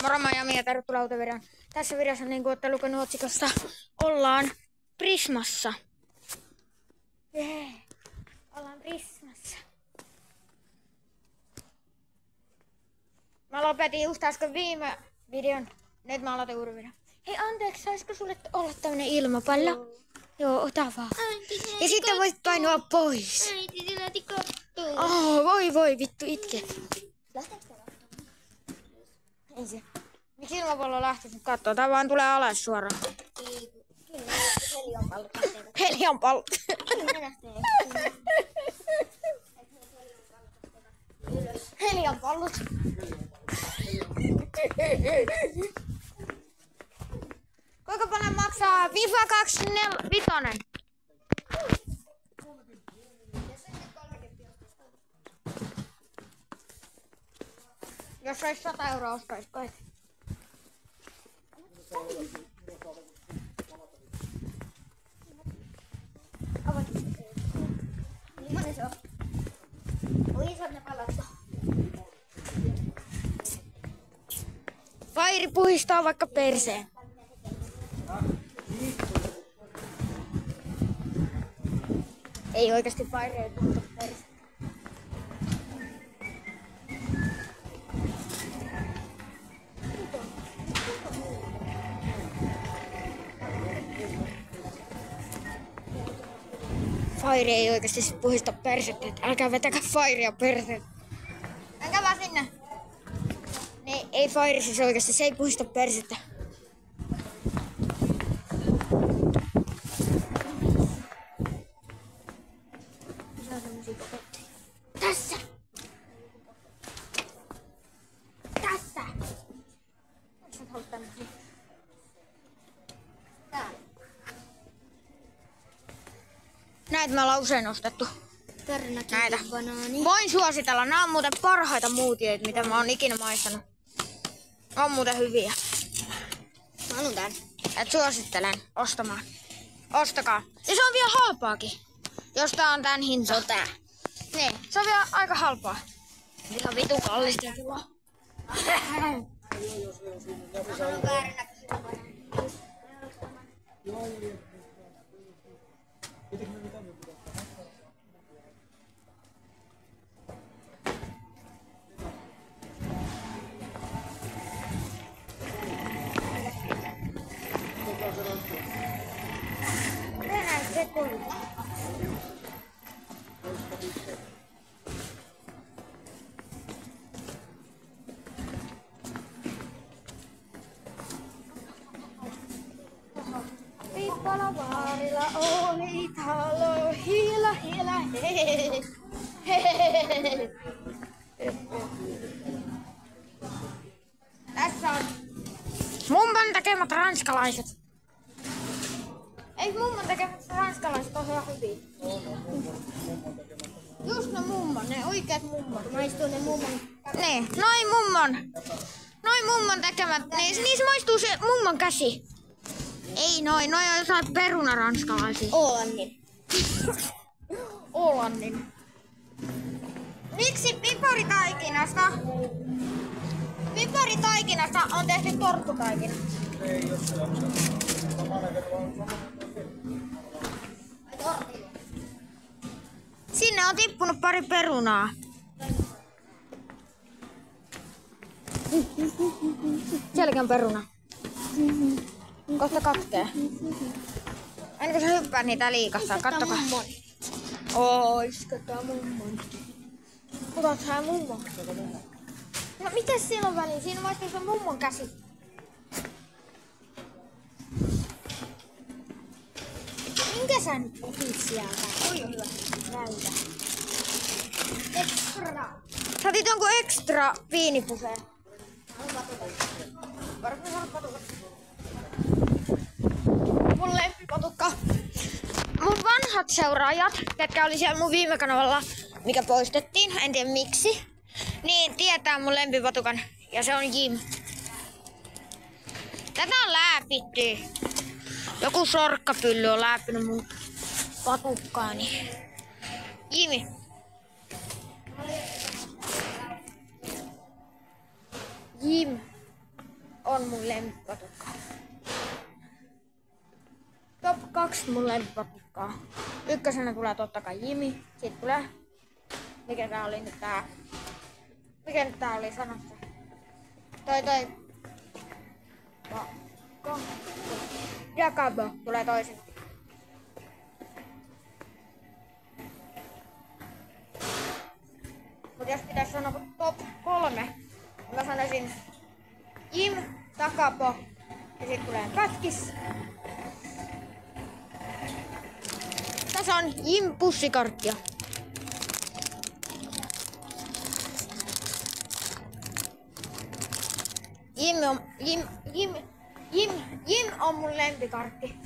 Moro moi Jami ja tervetuloa uuteen videoon. Tässä videossa niin kuin olette lukenut otsikosta, ollaan Prismassa. Ollaan Prismassa. Mä lopetin just äsken viime videon. Nyt mä aloitan uuden videon. Hei anteeksi, saisiko sulle olla tämmönen ilmapallo? Joo, ota vaan. Ja sitten voisit painua pois. Äiti, se lähti kattoon. Oh, voi vittu itke. Lähteekö se kattoon? Ei se. Miksi ilmapallo lähtee nyt kattoo? Tää vaan tulee alas suoraan. Ei, kyllä heliumpallot lähtee. Heliumpallo. Kyllä ne lähtee. Heliumpallot. Kuinka paljon maksaa FIFA 25? Jos olisi 100 € ostais kai. Millainen se on? Oi, saa ne palata. Fairi puhistaa vaikka perseen. Ei oikeasti Fairi ei puhista perseen. Fairi ei oikeasti sit puhista persettä, et älkää vetäkää Fairia perseet. Menkää vaan sinne. Niin, ei Fairi siis oikeasti, se ei puhista persettä. Tässä! Tässä! Sä haluat tämmösiä? Täällä. Näitä me ollaan usein ostettu. Näitä. Banaani. Voin suositella, nämä on muuten parhaita muutieita, mitä mä oon ikinä maistanut. On muuten hyviä. Mä haluun tän. Et suosittelen ostamaan. Ostakaa. Ja se on vielä halpaakin. Jos tää on tän hinta. Se on tää. Niin, se on vielä aika halpaa. Ihan vitun kallista. Mä haluun väärinnäköisiä banaania. Tänään se tuli. Pippalavaarilla oli talo, hila hila hei. Tässä on mumman tekemät ranskalaiset. Ei mumman tekemät ranskalaiset ole ihan hyviä? Just ne mummon, ne oikeat mummon. Maistuu ne mummon. Niin, noin mummon tekemät, niissä maistuu se mummon käsi. Ei noin on jotain perunaranskalaisia. Oolannin. Oolannin. Miksi piparitaikinasta on tehty torttutaikina? Ei, jos se on samana kerralla. Sinne on tippunut pari perunaa. Sielläkin on peruna. Kohta katkee. Ennen kuin sä hyppää niitä liikassa, kattokaa. Oisko tää mummon? Otat sä mummon? No mitäs siellä on väliin? Siinä maistuu se mummon käsi. Minkä sä nyt otit sieltä? Oi hyvä. Näytä. Extra. Sä otit jonkun ekstra viinipuseen. Mun lempipatukka. Mun vanhat seuraajat, ketkä oli siellä mun viime kanavalla, mikä poistettiin, en tiedä miksi, niin tietää mun lempipatukan. Ja se on Jim. Tätä on lääpitty. Joku sorkkapylly on lääppinyt mun patukkaani. Jimi. Jim. on mun lempipatukka. Top 2 mun lempipatukkaa. Ykkösenä tulee totta kai Jimi. Sitten tulee... Mikä tää oli nyt tää? Mikä nyt tää oli sanottu? Toi. Jakabo tulee toisen. Mut jos pitäis sanoa top 3, mä sanoisin Jim, Takapo ja sit tulee Pätkis. Tässä on Jim pussikarkkia. Jim on mun lempikarkki.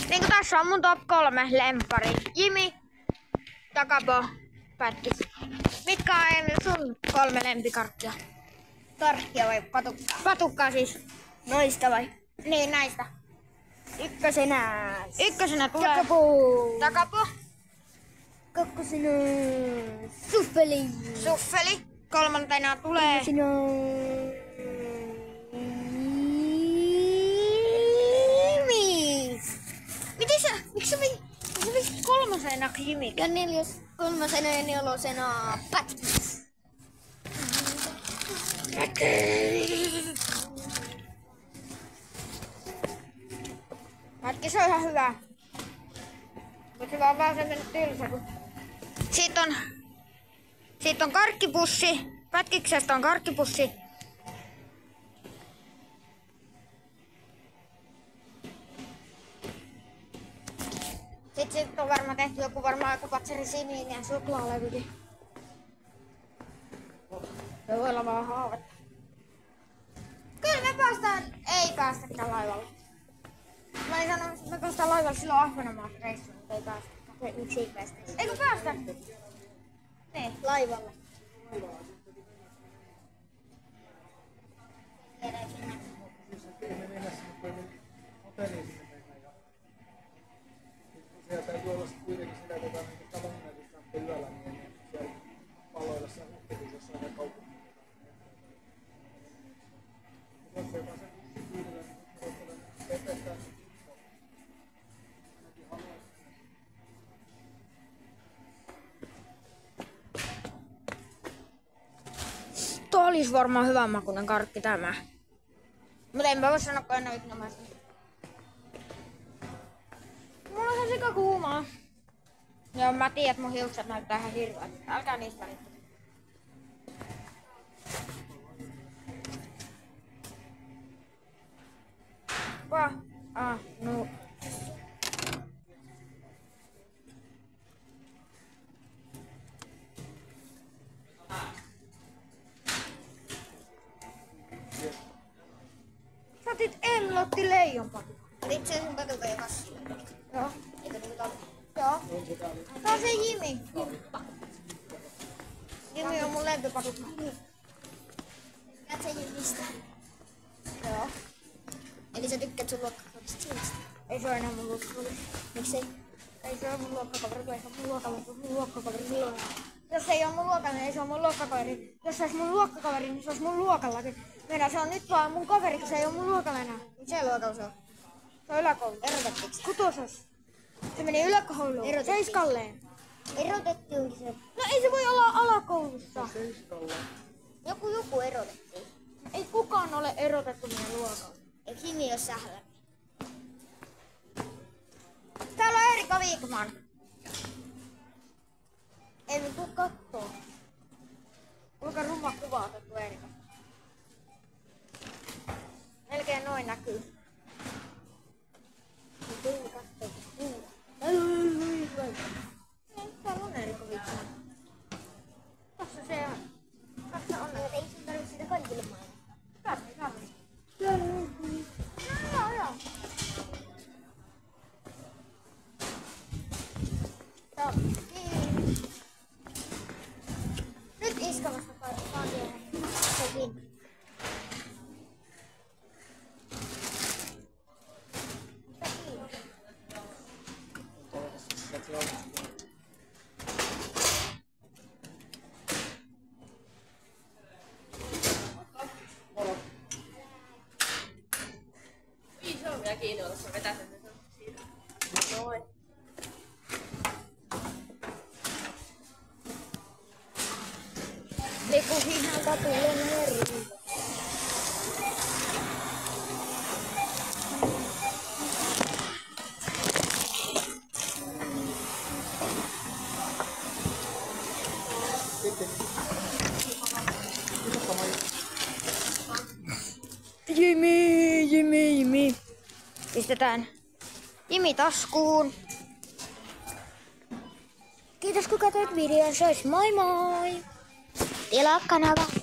Niinku tässä on mun top 3 lemppari. Jimi, Takapo, Pätkis. Mitkä on sun 3 lempikarkkia? Karkkia vai patukkaa? Patukkaa siis. Noista vai? Niin, näistä. Ykkösenä tulee Takapo. Kakkosena Suffeli. Suffeli. Kolmantena tulee Jimi. Miten sä? Miksi sä veisit kolmosena Jimi? Ja kolmosena ja nelosena Pätkis. Pätkis on ihan hyvä. Mutta se on vaan semmonen tylsä. Siitä on karkkipussi. Pätkiksestä on karkkipussi. Sitten on varmaan tehty joku patseri sininen suklaalevykin. Se voi olla vaan haavetta. Kyllä me päästään. Ei päästäkään laivalla. Mä en sanonut, että me päästään laivalla silloin Ahvenanmaassa reissuun, mutta ei päästä. Miksi ei päästä? Eikö päästä? Niin. Laivalla. Siellä täytyy olla kuitenkin sitä talonnetusta yöllä, niin siellä paloilla siellä huhtikuussa jossain ja kaupungissa. Jos se vaan se kyydellä, niin pepetään. Tuo olisi varmaan hyvän makuinen karkki tämä. Mutta enpä voi sanoa, kun en ole ikinä maistanut. Mulla on ihan sika kuumaa. Joo, mä tiedän, että mun hiukset näyttää ihan hirveät. Älkää niistä välittää. No. Sä otit Ellotti leijonpatukan. Otit sen sun patukan ja kasvun. Joo. Eikö niinku tolla? Joo. Tää on se Jimi. Jimi on mun lempipatukka. Tykkäät sä Jimistä? Joo. Eli sä tykkäät sun luokkakaverista Jimistä? Ei se ole enää mun luokkakaveri. Miksei? Ei se ole mun luokkakaveri, kun ei se ole mun luokkakaveri silloin. Jos ei ole mun luokalla, niin ei se ole mun luokkakaveri. Jos se olisi mun luokkakaveri, niin se olisi mun luokallakin. Meidän se on nyt vaan mun kaveri, kun se ei ole mun luokalla enää. Missä luokalla se on? Se on yläkoulu. Erotettiinko? Kutosessa. Se meni yläkouluun. Erotettiin. Seiskalleen. Erotettiinko se? No ei se voi olla alakoulussa. Joku erotettiin. Ei kukaan ole erotettu meidän luokalla. Eikö Jimi ole sählä? Täällä on Erika Viikman. Ei me tuu kattoo. Kuinka rumma kuva otettu Erika. Melkein noin näkyy. Me tuu kattoo. Täällä on Erika Viikman. Tässä se on. Tässä on. Ei sun tarvitse sitä kaikille maailmaa. Tässä. Joo. Nyt iskamasta paljon. Sekin. tuossa vetäsen. Noin. Liku hihnalta tulee meri. Jimi. Pistetään Jimi taskuun. Kiitos kun katsoit videon, se olisi moi moi! Tilaa kanava.